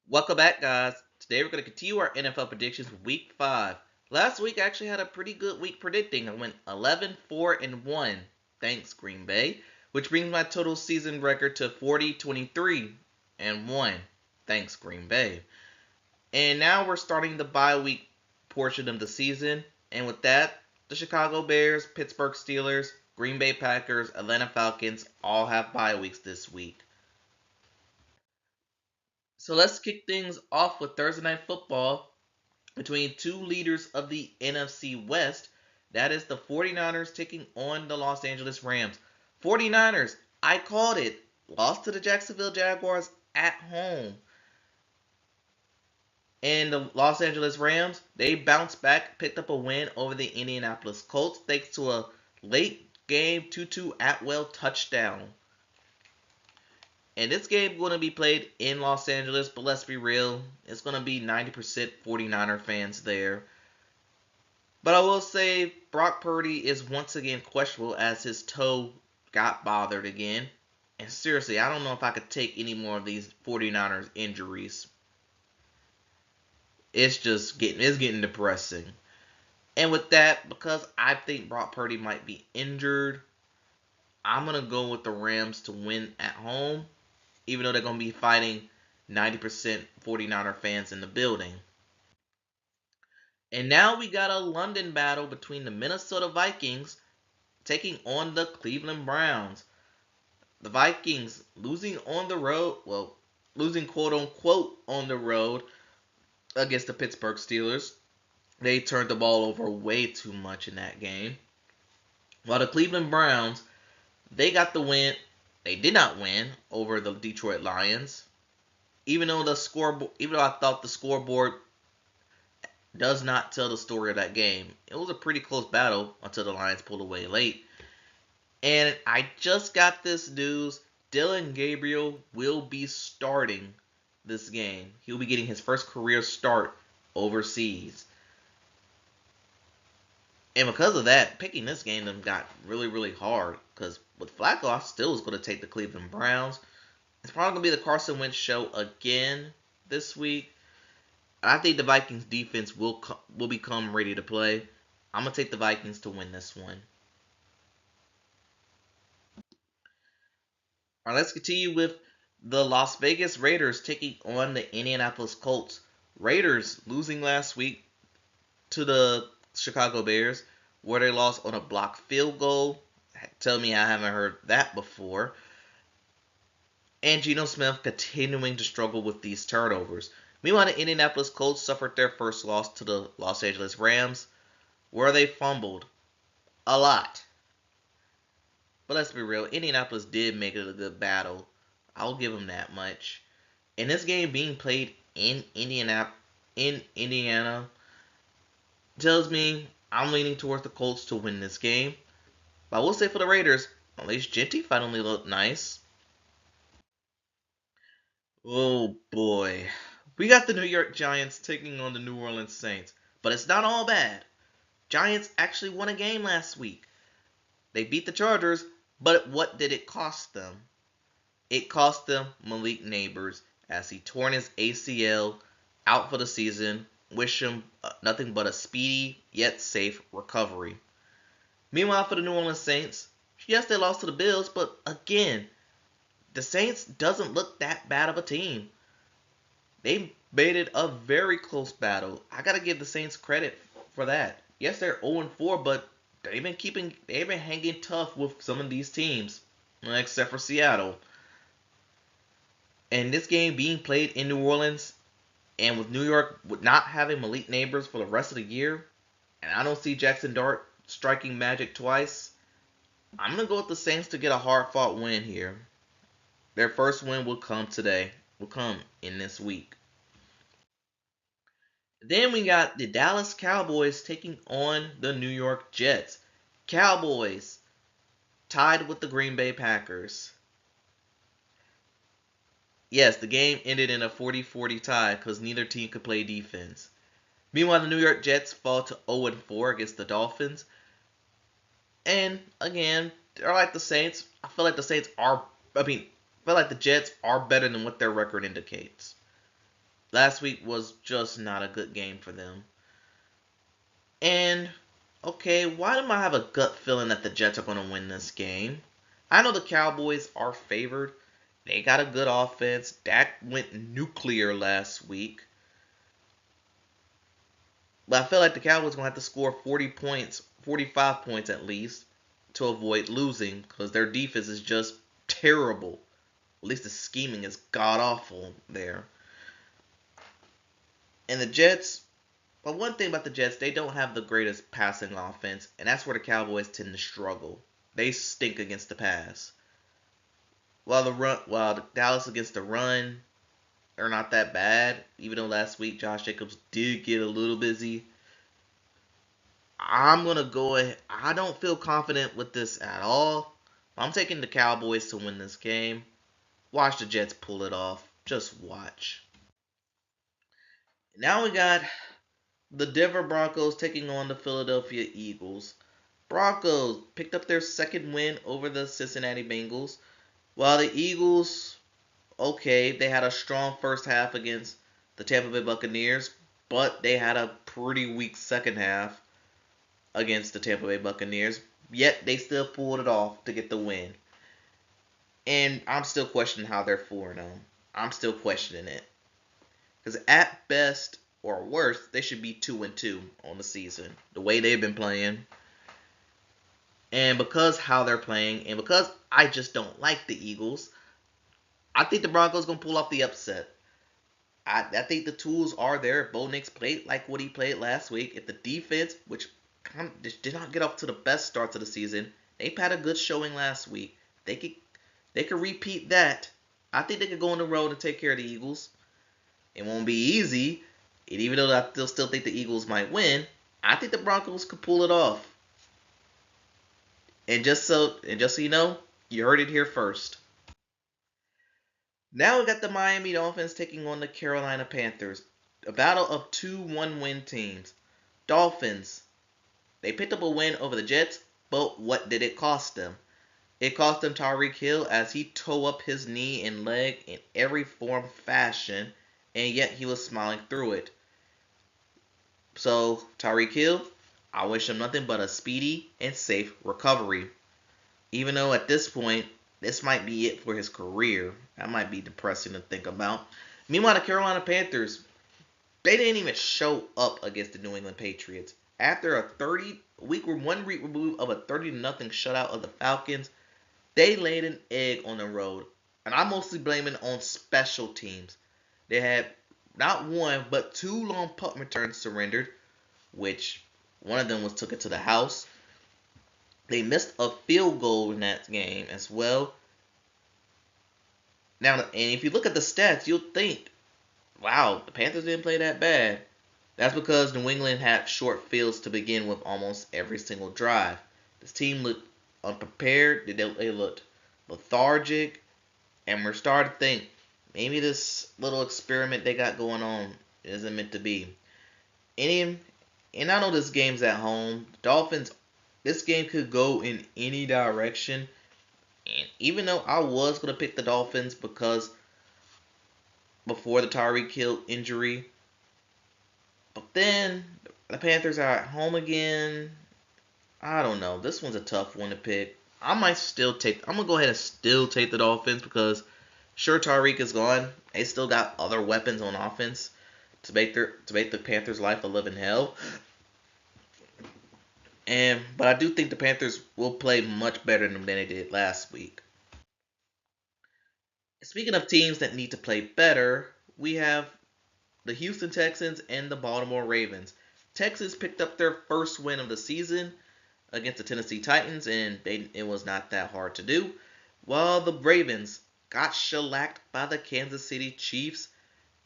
Welcome back, guys. Today we're going to continue our NFL predictions for Week 5. Last week I actually had a pretty good week predicting. I went 11-4-1, thanks Green Bay, which brings my total season record to 40-23-1, thanks Green Bay. And now we're starting the bye week portion of the season, and with that, the Chicago Bears, Pittsburgh Steelers, Green Bay Packers, Atlanta Falcons all have bye weeks this week. So let's kick things off with Thursday Night Football between two leaders of the NFC West. That is the 49ers taking on the Los Angeles Rams. 49ers, I called it. Lost to the Jacksonville Jaguars at home. And the Los Angeles Rams, they bounced back, picked up a win over the Indianapolis Colts thanks to a late game Tutu Atwell touchdown. And this game going to be played in Los Angeles, but let's be real, it's going to be 90% 49er fans there. But I will say Brock Purdy is once again questionable as his toe got bothered again. And seriously, I don't know if I could take any more of these 49ers injuries. It's getting depressing. And with that, because I think Brock Purdy might be injured, I'm going to go with the Rams to win at home, even though they're going to be fighting 90% 49er fans in the building. And now we got a London battle between the Minnesota Vikings taking on the Cleveland Browns. The Vikings losing on the road, losing quote unquote on the road against the Pittsburgh Steelers. They turned the ball over way too much in that game. While the Cleveland Browns, they got the win. They did not win over the Detroit Lions. Even though I thought the scoreboard does not tell the story of that game. It was a pretty close battle until the Lions pulled away late. And I just got this news. Dillon Gabriel will be starting this game. He'll be getting his first career start overseas. And because of that, picking this game them got really, really hard. Because with Flacco, I still was going to take the Cleveland Browns. It's probably going to be the Carson Wentz show again this week. I think the Vikings defense will become ready to play. I'm going to take the Vikings to win this one. All right, let's continue with the Las Vegas Raiders taking on the Indianapolis Colts. Raiders losing last week to the Chicago Bears, where they lost on a blocked field goal. Tell me I haven't heard that before. And Geno Smith continuing to struggle with these turnovers. Meanwhile, the Indianapolis Colts suffered their first loss to the Los Angeles Rams, where they fumbled a lot. But let's be real, Indianapolis did make it a good battle. I'll give them that much. And this game being played in Indiana tells me I'm leaning towards the Colts to win this game. But I will say for the Raiders, at least Genty finally looked nice. Oh boy. We got the New York Giants taking on the New Orleans Saints. But it's not all bad. Giants actually won a game last week. They beat the Chargers, but what did it cost them? It cost them Malik Nabers as he torn his ACL out for the season. Wish him nothing but a speedy yet safe recovery. Meanwhile, for the New Orleans Saints, yes, they lost to the Bills, but again, the Saints doesn't look that bad of a team. They made it a very close battle. I gotta give the Saints credit for that. Yes, they're 0-4, but they've been hanging tough with some of these teams, except for Seattle. And this game being played in New Orleans, and with New York not having Malik Nabers for the rest of the year, and I don't see Jackson Dart striking magic twice, I'm going to go with the Saints to get a hard-fought win here. Their first win will come today. Will come in this week. Then we got the Dallas Cowboys taking on the New York Jets. Cowboys tied with the Green Bay Packers. Yes, the game ended in a 40-40 tie because neither team could play defense. Meanwhile, the New York Jets fall to 0-4 against the Dolphins. And again, they're like the Saints. I feel like the Jets are better than what their record indicates. Last week was just not a good game for them. And okay, why do I have a gut feeling that the Jets are going to win this game? I know the Cowboys are favored. They got a good offense. Dak went nuclear last week. But I feel like the Cowboys are going to have to score 40 points, 45 points at least, to avoid losing because their defense is just terrible. At least the scheming is god awful there. And the Jets, but one thing about the Jets, they don't have the greatest passing offense, and that's where the Cowboys tend to struggle. They stink against the pass. While the Dallas against the run, they're not that bad. Even though last week Josh Jacobs did get a little busy, I'm gonna go ahead. I don't feel confident with this at all. I'm taking the Cowboys to win this game. Watch the Jets pull it off. Just watch. Now we got the Denver Broncos taking on the Philadelphia Eagles. Broncos picked up their second win over the Cincinnati Bengals, while the Eagles, okay, they had a strong first half against the Tampa Bay Buccaneers, but they had a pretty weak second half against the Tampa Bay Buccaneers. Yet they still pulled it off to get the win. And I'm still questioning how they're 4-0. I'm still questioning it. Because at best or worst, they should be 2-2 on the season. The way they've been playing. And because how they're playing, and because I just don't like the Eagles, I think the Broncos going to pull off the upset. I think the tools are there. If Bo Nix played like what he played last week, if the defense, which kind of did not get off to the best starts of the season, they've had a good showing last week. They could repeat that. I think they could go on the road and take care of the Eagles. It won't be easy, and even though I still think the Eagles might win, I think the Broncos could pull it off. And just so you know, you heard it here first. Now we got the Miami Dolphins taking on the Carolina Panthers. A battle of two one-win teams. Dolphins, they picked up a win over the Jets, but what did it cost them? It cost them Tyreek Hill as he tore up his knee and leg in every form fashion, and yet he was smiling through it. So, Tyreek Hill, I wish him nothing but a speedy and safe recovery. Even though at this point, this might be it for his career. That might be depressing to think about. Meanwhile, the Carolina Panthers, they didn't even show up against the New England Patriots. After a 1 week removed of a 30-0 shutout of the Falcons, they laid an egg on the road. And I'm mostly blaming it on special teams. They had not one, but two long punt returns surrendered, which one of them was took it to the house. They missed a field goal in that game as well. Now, and if you look at the stats, you'll think, wow, the Panthers didn't play that bad. That's because New England had short fields to begin with almost every single drive. This team looked unprepared. They looked lethargic. And we're starting to think, maybe this little experiment they got going on isn't meant to be. And I know this game's at home. Dolphins, this game could go in any direction. And even though I was going to pick the Dolphins because before the Tyreek Hill injury, but then the Panthers are at home again. I don't know. This one's a tough one to pick. I'm going to go ahead and still take the Dolphins because sure Tyreek is gone. They still got other weapons on offense to make the Panthers' life a living hell. But I do think the Panthers will play much better than they did last week. Speaking of teams that need to play better, we have the Houston Texans and the Baltimore Ravens. Texans picked up their first win of the season against the Tennessee Titans, and it was not that hard to do. While the Ravens got shellacked by the Kansas City Chiefs,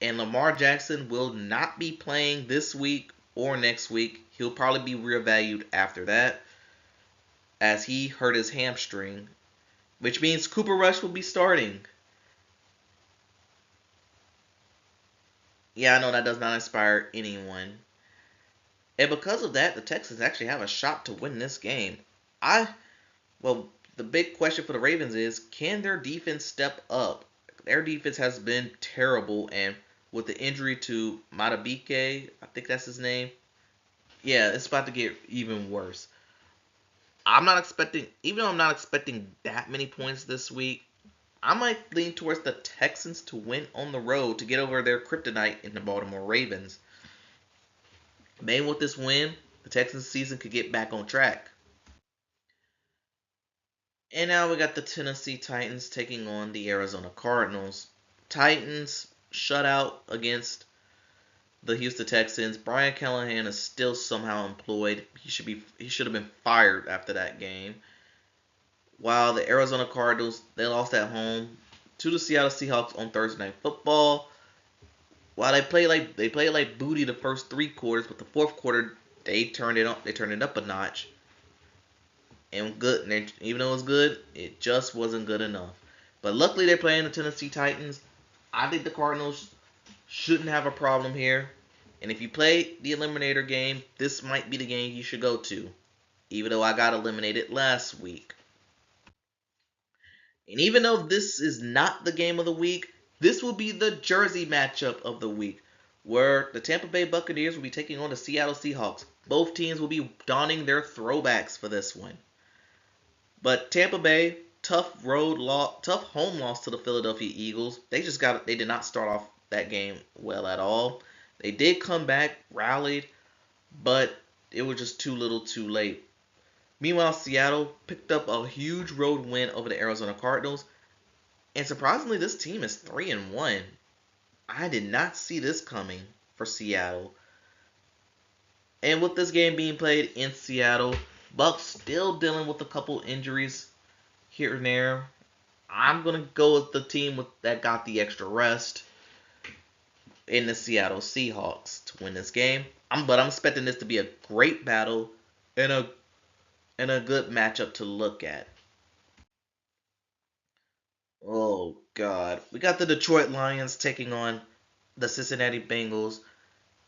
and Lamar Jackson will not be playing this week or next week. He'll probably be reevaluated after that, as he hurt his hamstring, which means Cooper Rush will be starting. Yeah, I know that does not inspire anyone. And because of that, the Texans actually have a shot to win this game. The big question for the Ravens is, can their defense step up? Their defense has been terrible, and with the injury to Matabike, I think that's his name. Yeah, it's about to get even worse. I'm not expecting, even though I'm not expecting that many points this week, I might lean towards the Texans to win on the road to get over their kryptonite in the Baltimore Ravens. Maybe with this win, the Texans season could get back on track. And now we got the Tennessee Titans taking on the Arizona Cardinals. Titans shut out against the Houston Texans. Brian Callahan is still somehow employed. He should have been fired after that game. While the Arizona Cardinals, they lost at home to the Seattle Seahawks on Thursday Night Football. While they played like booty the first 3 quarters, but the fourth quarter they turned it up. They turned it up a notch. And good, and even though it was good, it just wasn't good enough. But luckily they're playing the Tennessee Titans. I think the Cardinals shouldn't have a problem here. And if you play the Eliminator game, this might be the game you should go to. Even though I got eliminated last week. And even though this is not the game of the week, this will be the Jersey matchup of the week, where the Tampa Bay Buccaneers will be taking on the Seattle Seahawks. Both teams will be donning their throwbacks for this one. But Tampa Bay, tough home loss to the Philadelphia Eagles. They did not start off that game well at all. They did come back, rallied, but it was just too little too late. Meanwhile, Seattle picked up a huge road win over the Arizona Cardinals. And surprisingly, this team is 3-1. I did not see this coming for Seattle. And with this game being played in Seattle, Bucks still dealing with a couple injuries here and there. I'm going to go with the team that got the extra rest in the Seattle Seahawks to win this game. But I'm expecting this to be a great battle and a good matchup to look at. Oh, God. We got the Detroit Lions taking on the Cincinnati Bengals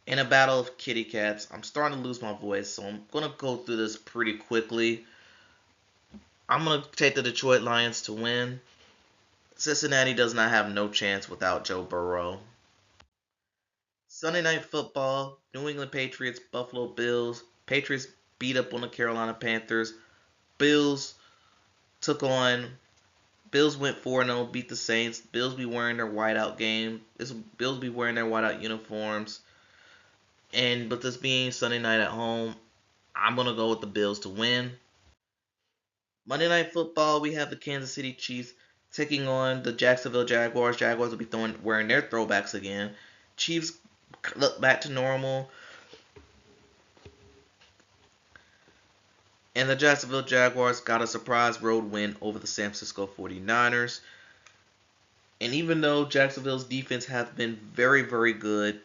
in a battle of kitty cats. I'm starting to lose my voice, so I'm going to go through this pretty quickly. I'm going to take the Detroit Lions to win. Cincinnati does not have no chance without Joe Burrow. Sunday Night Football, New England Patriots, Buffalo Bills. Patriots beat up on the Carolina Panthers. Bills went 4-0, beat the Saints. Bills be wearing their whiteout Bills be wearing their whiteout uniforms. And with this being Sunday night at home, I'm going to go with the Bills to win. Monday Night Football, we have the Kansas City Chiefs taking on the Jacksonville Jaguars. Jaguars will be wearing their throwbacks again. Chiefs look back to normal. And the Jacksonville Jaguars got a surprise road win over the San Francisco 49ers. And even though Jacksonville's defense has been very, very good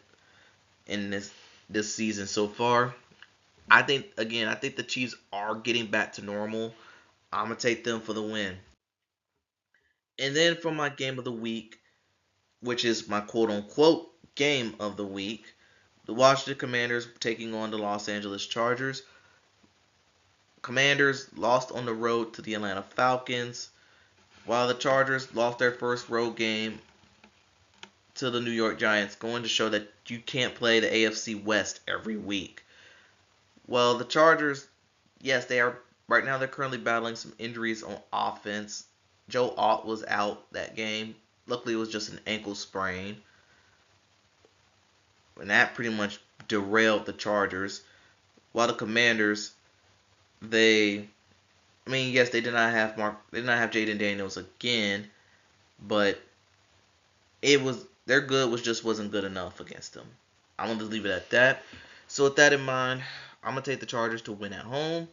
in this season so far, I think the Chiefs are getting back to normal. I'm going to take them for the win. And then for my game of the week, which is my quote-unquote game of the week, the Washington Commanders taking on the Los Angeles Chargers. Commanders lost on the road to the Atlanta Falcons, while the Chargers lost their first road game to the New York Giants, going to show that you can't play the AFC West every week. Well, the Chargers, yes, right now they're currently battling some injuries on offense. Joe Alt was out that game. Luckily, it was just an ankle sprain. And that pretty much derailed the Chargers. While the Commanders, they did not have Jaden Daniels again, but their good wasn't good enough against them. I'm going to leave it at that. So with that in mind, I'm going to take the Chargers to win at home.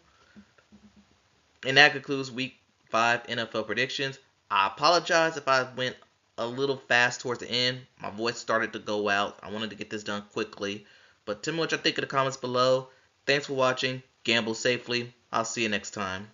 And that concludes Week 5 NFL predictions. I apologize if I went a little fast towards the end. My voice started to go out. I wanted to get this done quickly. But tell me what you think in the comments below. Thanks for watching. Gamble safely. I'll see you next time.